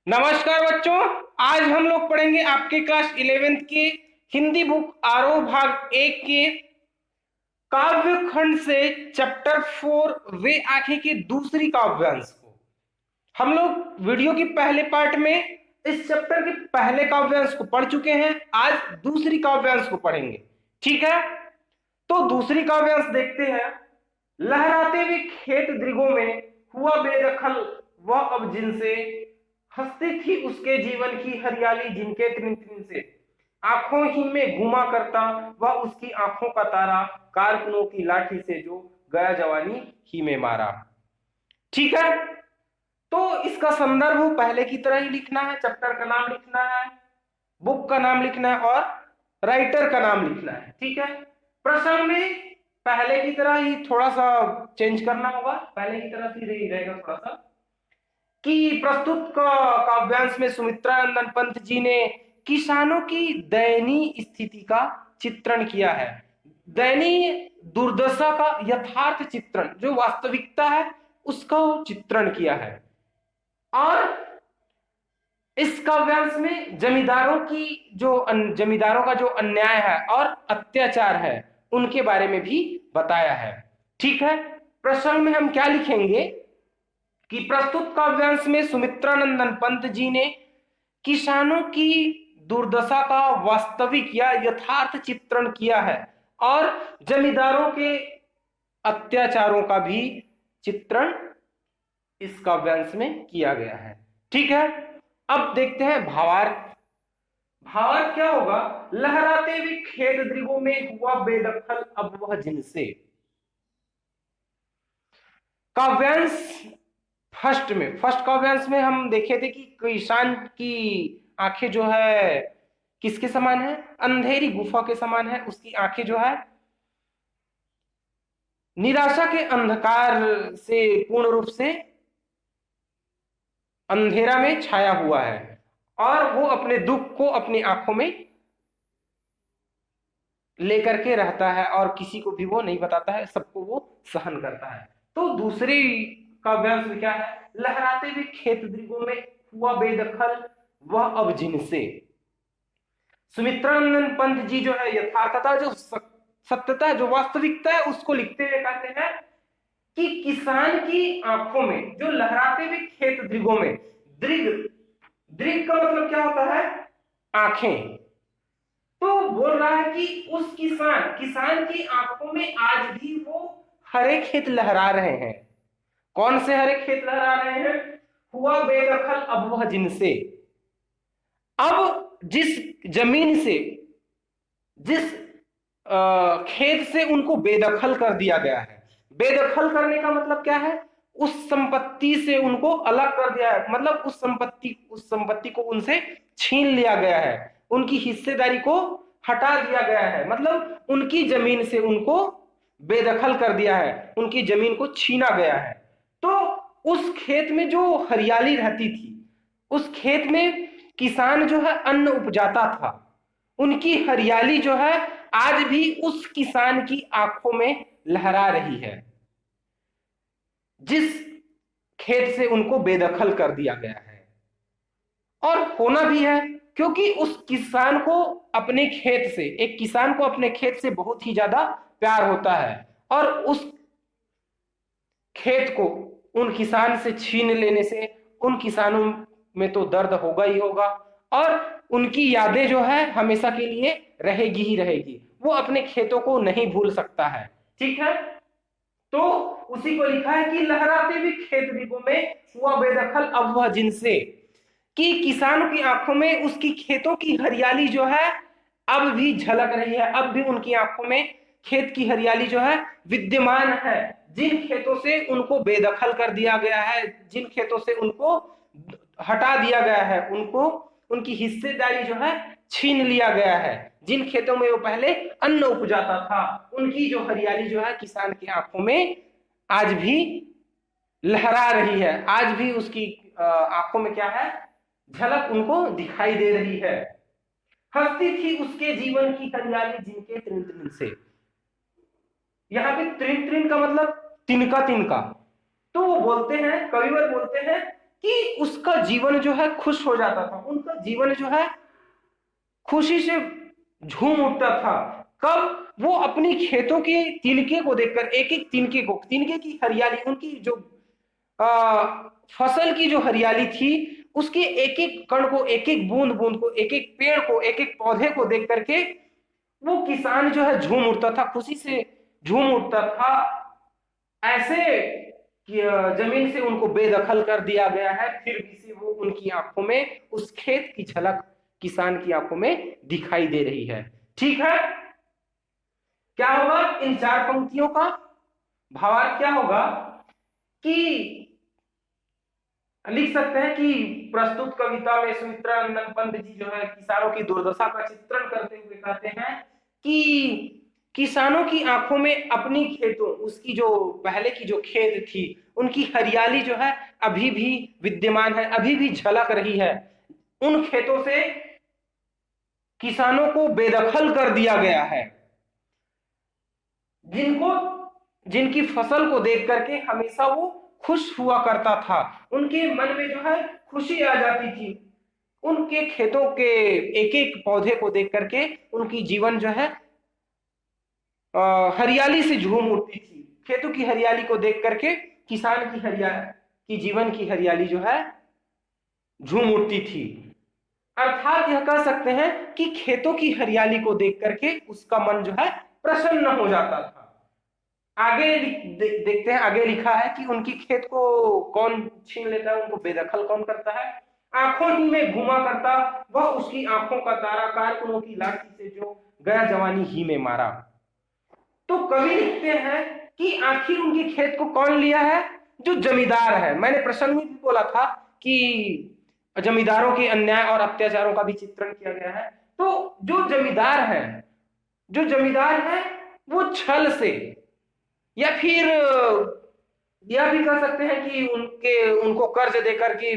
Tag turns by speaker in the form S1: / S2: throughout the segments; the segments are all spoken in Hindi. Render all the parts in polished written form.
S1: नमस्कार बच्चों। आज हम लोग पढ़ेंगे आपके क्लास 11th के हिंदी बुक आरोह भाग 1 के काव्य खंड से चैप्टर 4 वे आंखें के दूसरी काव्यांश को। हम लोग वीडियो के पहले पार्ट में इस चैप्टर के पहले काव्यांश को पढ़ चुके हैं। आज दूसरी काव्यांश को पढ़ेंगे, ठीक है? तो दूसरी काव्यांश देखते हैं। लहराते हुए खेत दृगों में हुआ बेदखल वह अब जिनसे, हंसती थी उसके जीवन की हरियाली जिनके त्रिन त्रिन से, आंखों ही में घुमा करता वह उसकी आंखों का तारा, कारकुनों की लाठी से जो गया जवानी ही में मारा। ठीक है, तो इसका संदर्भ पहले की तरह ही लिखना है, चैप्टर का नाम लिखना है, बुक का नाम लिखना है और राइटर का नाम लिखना है। ठीक है, प्रश्न में पहले की तरह ही थोड़ा सा चेंज करना होगा, पहले की तरह ही रहेगा थोड़ा सा कि प्रस्तुत काव्यांश में सुमित्रानंदन पंत जी ने किसानों की दयनीय स्थिति का चित्रण किया है। दयनीय दुर्दशा का यथार्थ चित्रण, जो वास्तविकता है उसका चित्रण किया है। और इस काव्यांश में जमींदारों का जो अन्याय है और अत्याचार है उनके बारे में भी बताया है। ठीक है, प्रश्न में हम क्या लिखेंगे कि प्रस्तुत काव्यांश में सुमित्रानंदन पंत जी ने किसानों की दुर्दशा का वास्तविक या यथार्थ चित्रण किया है और जमींदारों के अत्याचारों का भी चित्रण इस काव्यांश में किया गया है। ठीक है, अब देखते हैं भावार्थ। भावार्थ क्या होगा? लहराते हुए खेत दृगों में हुआ बेदखल अब वह जिनसे। काव्यांश फर्स्ट काव्यांश में हम देखे थे कि किसान की आंखें जो है किसके समान है? अंधेरी गुफा के समान है। उसकी आंखें जो है निराशा के अंधकार से पूर्ण रूप से अंधेरा में छाया हुआ है और वो अपने दुख को अपनी आंखों में लेकर के रहता है और किसी को भी वो नहीं बताता है, सबको वो सहन करता है। तो दूसरी काव्यांश में क्या है? लहराते हुए खेत दृगों में हुआ बेदखल वह अब जिनसे। सुमित्रानंदन पंत जी जो है यथार्थता, जो सत्यता, जो वास्तविकता है उसको लिखते हुए कहते हैं कि किसान की आंखों में, जो लहराते हुए खेत दृगों में, दृग दृग का मतलब क्या होता है? आंखें। तो बोल रहा है कि उस किसान की आंखों में आज भी वो हरे खेत लहरा रहे हैं। कौन से हरे खेत लहरा रहे हैं? हुआ बेदखल अब वह जिनसे। अब जिस जमीन से, जिस खेत से उनको बेदखल कर दिया गया है। बेदखल करने का मतलब क्या है? उस संपत्ति से उनको अलग कर दिया है, मतलब उस संपत्ति को उनसे छीन लिया गया है, उनकी हिस्सेदारी को हटा दिया गया है, मतलब उनकी जमीन से उनको बेदखल कर दिया है, उनकी जमीन को छीना गया है। तो उस खेत में जो हरियाली रहती थी, उस खेत में किसान जो है अन्न उपजाता था, उनकी हरियाली जो है आज भी उस किसान की आंखों में लहरा रही है, जिस खेत से उनको बेदखल कर दिया गया है। और होना भी है, क्योंकि उस किसान को अपने खेत से, एक किसान को अपने खेत से बहुत ही ज्यादा प्यार होता है और उस खेत को उन किसान से छीन लेने से उन किसानों में तो दर्द होगा ही होगा और उनकी यादें जो है हमेशा के लिए रहेगी ही रहेगी। वो अपने खेतों को नहीं भूल सकता है। ठीक है, तो उसी को लिखा है कि लहराते हुए खेत दृगों में हुआ बेदखल अब वह जिनसे, कि किसानों की आंखों में उसकी खेतों की हरियाली जो है अब भी झलक रही है, अब भी उनकी आंखों में खेत की हरियाली जो है विद्यमान है। जिन खेतों से उनको बेदखल कर दिया गया है, जिन खेतों से उनको हटा दिया गया है, उनको उनकी हिस्सेदारी जो है छीन लिया गया है, जिन खेतों में वो पहले अन्न उपजाता था, उनकी जो हरियाली जो है किसान की आंखों में आज भी लहरा रही है, आज भी उसकी आंखों में क्या है? झलक उनको दिखाई दे रही है। हंसती थी उसके जीवन की हरियाली जिनके त्रिन त्रिन से। यहाँ पे त्रिन त्रिन का मतलब तिनका तिनका। तो वो बोलते हैं, कविवर बोलते हैं कि उसका जीवन जो है खुश हो जाता था, उनका जीवन जो है खुशी से झूम उठता था। कब? वो अपनी खेतों के तिनके को देखकर, एक एक तिनके को, तिनके की हरियाली, उनकी जो फसल की जो हरियाली थी, उसके एक एक कण को, एक एक बूंद बूंद को, एक एक पेड़ को, एक एक पौधे को देख करके वो किसान जो है झूम उठता था, खुशी से झूम उठता था। ऐसे कि जमीन से उनको बेदखल कर दिया गया है, फिर भी से वो उनकी आंखों में उस खेत की झलक किसान की आंखों में दिखाई दे रही है। ठीक है, क्या होगा इन चार पंक्तियों का भावार्थ? क्या होगा कि लिख सकते हैं कि प्रस्तुत कविता में सुमित्रा नंदन पंत जी जो है किसानों की दुर्दशा का चित्रण करते हुए कहते हैं कि किसानों की आंखों में अपनी खेतों, उसकी जो पहले की जो खेत थी, उनकी हरियाली जो है अभी भी विद्यमान है, अभी भी झलक रही है। उन खेतों से किसानों को बेदखल कर दिया गया है, जिनकी फसल को देख करके हमेशा वो खुश हुआ करता था, उनके मन में जो है खुशी आ जाती थी। उनके खेतों के एक एक पौधे को देख करके उनकी जीवन जो है हरियाली से झूम उठती थी। खेतों की हरियाली को देख करके किसान की हरियाली की जीवन की हरियाली जो है झूम उठती थी। अर्थात यह कह सकते हैं कि खेतों की हरियाली को देख करके उसका मन जो है प्रसन्न हो जाता था। आगे देखते हैं, आगे लिखा है कि उनकी खेत को कौन छीन लेता है, उनको बेदखल कौन करता है? आंखों ही में घुमा करता वह उसकी आंखों का तारा, कारकुनों की लाठी से जो गया जवानी ही में मारा। तो कवि लिखते हैं कि आखिर उनकी खेत को कौन लिया है? जो जमींदार है। मैंने प्रसंग में भी बोला था कि जमींदारों के अन्याय और अत्याचारों का भी चित्रण किया गया है। तो जो जमींदार है, जो जमींदार है वो छल से, या फिर यह भी कह सकते हैं कि उनको कर्ज देकर के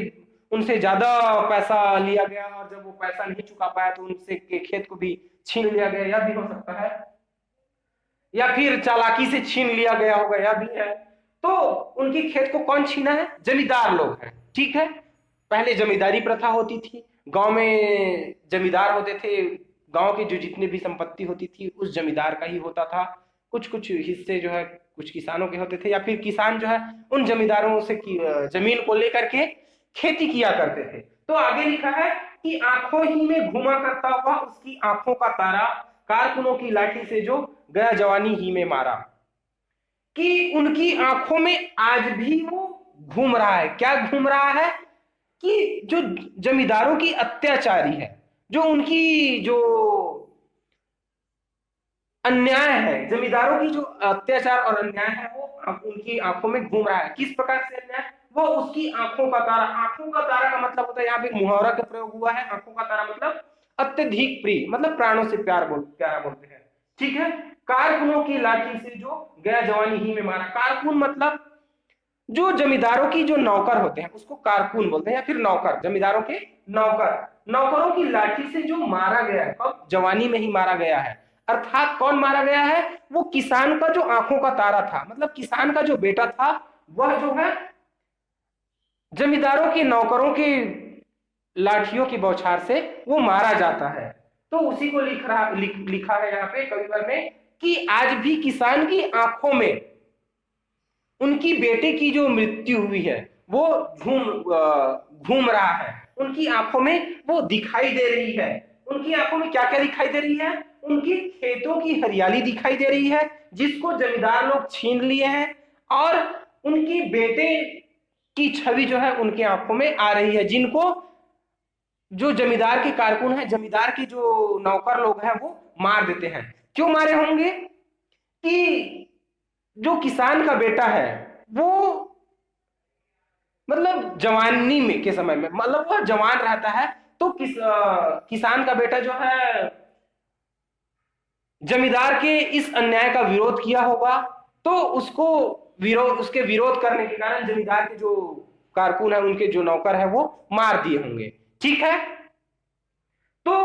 S1: उनसे ज्यादा पैसा लिया गया, और जब वो पैसा नहीं चुका पाया तो उनसे के खेत को भी छीन लिया गया, यह भी हो सकता है। या फिर चालाकी से छीन लिया गया होगा, यह भी है। तो उनकी खेत को कौन छीना है? जमींदार लोग हैं। ठीक है, पहले जमींदारी प्रथा होती थी, गांव में जमींदार होते थे, गांव की जो जितनी भी संपत्ति होती थी उस जमींदार का ही होता था। कुछ कुछ हिस्से जो है कुछ किसानों के होते थे, या फिर किसान जो है उन जमींदारों से जमीन को लेकर के खेती किया करते थे। तो आगे लिखा है कि आंखों ही में घुमा करता हुआ उसकी आंखों का तारा, कारकुनों की लाठी से जो गया जवानी ही में मारा। कि उनकी आंखों में आज भी वो घूम रहा है। क्या घूम रहा है? कि जो जमींदारों की अत्याचारी है, जो उनकी जो अन्याय है, जमींदारों की जो अत्याचार और अन्याय है वो उनकी आंखों में घूम रहा है। किस प्रकार से अन्याय? वो उसकी आंखों का तारा। आंखों का तारा का मतलब होता है, यहाँ पे मुहावरा का प्रयोग हुआ है। आंखों का तारा मतलब अत्यधिक प्रिय, मतलब प्राणों से प्यारा बोलते हैं। ठीक है, कारकुनों की लाठी से जो गया जवानी ही में मारा। कारकुन मतलब जो जमींदारों की जो नौकर होते हैं उसको कारकुन बोलते हैं, या फिर नौकर, जमींदारों के नौकर। नौकरों की लाठी से जो मारा गया है, कब? जवानी में ही मारा गया है। अर्थात कौन मारा गया है? वो किसान का जो आंखों का तारा था, मतलब किसान का जो बेटा था, वह जो है जमींदारों के नौकरों के लाठियों की बौछार से वो मारा जाता है। तो उसी को लिखा है यहाँ पे कविवर में कि आज भी किसान की आंखों में उनकी बेटे की जो मृत्यु हुई है वो घूम रहा है, उनकी आंखों में वो दिखाई दे रही है। उनकी आंखों में क्या क्या दिखाई दे रही है? उनकी खेतों की हरियाली दिखाई दे रही है, जिसको जमींदार लोग छीन लिए हैं, और उनकी बेटे की छवि जो है उनकी आंखों में आ रही है, जिनको जो जमींदार के कारकुन है, जमींदार के जो नौकर लोग हैं वो मार देते हैं। क्यों मारे होंगे? कि जो किसान का बेटा है वो मतलब जवानी में के समय में, मतलब वह जवान रहता है, तो किसान का बेटा जो है जमींदार के इस अन्याय का विरोध किया होगा, तो उसके विरोध करने के कारण जमींदार के जो कारकुन है, उनके जो नौकर है वो मार दिए होंगे। ठीक है, तो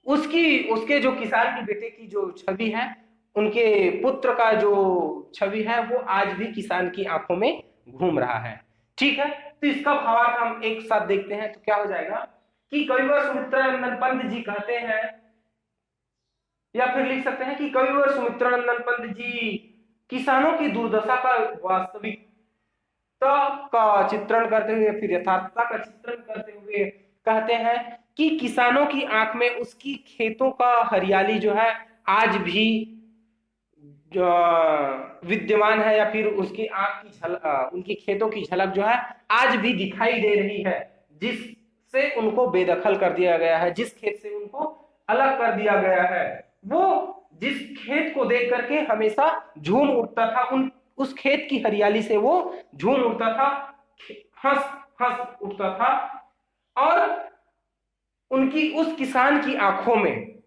S1: उसके जो किसान के बेटे की जो छवि है, उनके पुत्र का जो छवि है वो आज भी किसान की आंखों में घूम रहा है। ठीक है, तो इसका भावार्थ हम एक साथ देखते हैं। तो क्या हो जाएगा कि कविवर सुमित्रानंदन पंत जी कहते हैं, या फिर लिख सकते हैं कि कविवर सुमित्रानंदन पंत जी किसानों की दुर्दशा का वास्तविकता का चित्रण करते हुए, फिर यथार्थता का चित्रण करते हुए कहते हैं कि किसानों की आंख में उसकी खेतों का हरियाली जो है आज भी विद्यमान है, या फिर उसकी आंख की झलक, उनकी खेतों की झलक जो है आज भी दिखाई दे रही है, जिससे उनको बेदखल कर दिया गया है, जिस खेत से उनको अलग कर दिया गया है। वो जिस खेत को देख करके हमेशा झूम उठता था, उस खेत की हरियाली से वो झूम उठता था, हंस हंस उठता था, और उनकी उस किसान की आंखों में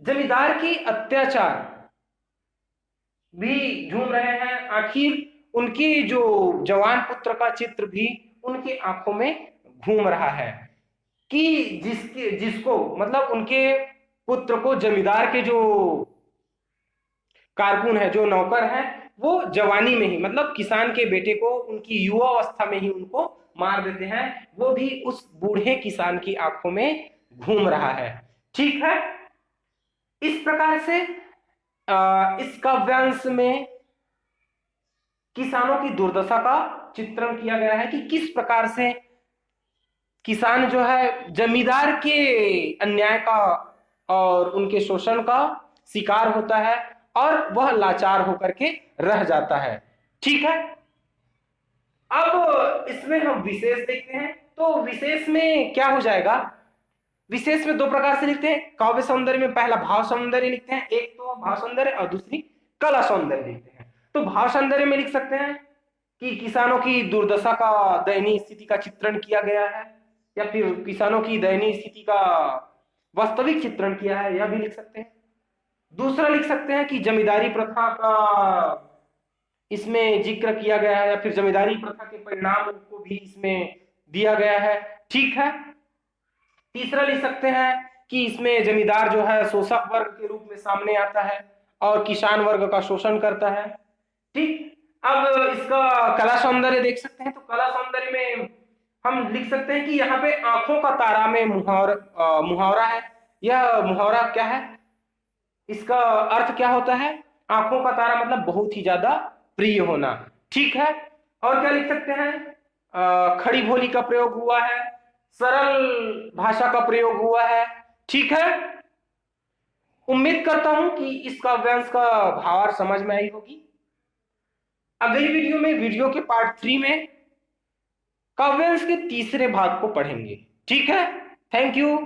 S1: जमींदार की अत्याचार भी झूम रहे हैं। आखिर उनकी जो जवान पुत्र का चित्र भी उनकी आंखों में घूम रहा है कि जिसको मतलब उनके पुत्र को जमींदार के जो कारकुन है, जो नौकर है, वो जवानी में ही मतलब किसान के बेटे को उनकी युवा अवस्था में ही उनको मार देते हैं। वो भी उस बूढ़े किसान की आंखों में घूम रहा है। ठीक है, इस प्रकार से इस काव्यांश में किसानों की दुर्दशा का चित्रण किया गया है कि किस प्रकार से किसान जो है जमींदार के अन्याय का और उनके शोषण का शिकार होता है, और वह लाचार होकर के रह जाता है। ठीक है, अब इसमें हम विशेष देखते हैं। तो विशेष में क्या हो जाएगा, विशेष में दो प्रकार से लिखते हैं। काव्य सौंदर्य में पहला भाव सौंदर्य लिखते हैं, एक तो भाव सौंदर्य और दूसरी कला सौंदर्य लिखते हैं। तो भाव सौंदर्य में लिख सकते हैं कि किसानों की दुर्दशा का दयनीय स्थिति का चित्रण किया गया है, या फिर किसानों की दयनीय स्थिति का वास्तविक चित्रण किया है, यह भी लिख सकते हैं। दूसरा लिख सकते हैं कि जमींदारी प्रथा का इसमें जिक्र किया गया है, या फिर जमींदारी प्रथा के परिणाम को भी इसमें दिया गया है। ठीक है, तीसरा लिख सकते हैं कि इसमें जमींदार जो है शोषक वर्ग के रूप में सामने आता है और किसान वर्ग का शोषण करता है। ठीक, अब इसका कला सौंदर्य देख सकते हैं। तो कला सौंदर्य में हम लिख सकते हैं कि यहाँ पे आंखों का तारा में मुहावरा है। यह मुहावरा क्या है, इसका अर्थ क्या होता है, आंखों का तारा मतलब बहुत ही ज्यादा प्रिय होना। ठीक है, और क्या लिख सकते हैं, खड़ी बोली का प्रयोग हुआ है, सरल भाषा का प्रयोग हुआ है। ठीक है, उम्मीद करता हूं कि इस काव्यांश का भावार्थ समझ में आई होगी। अगली वीडियो में, वीडियो के पार्ट 3 में काव्यांश के तीसरे भाग को पढ़ेंगे। ठीक है, थैंक यू।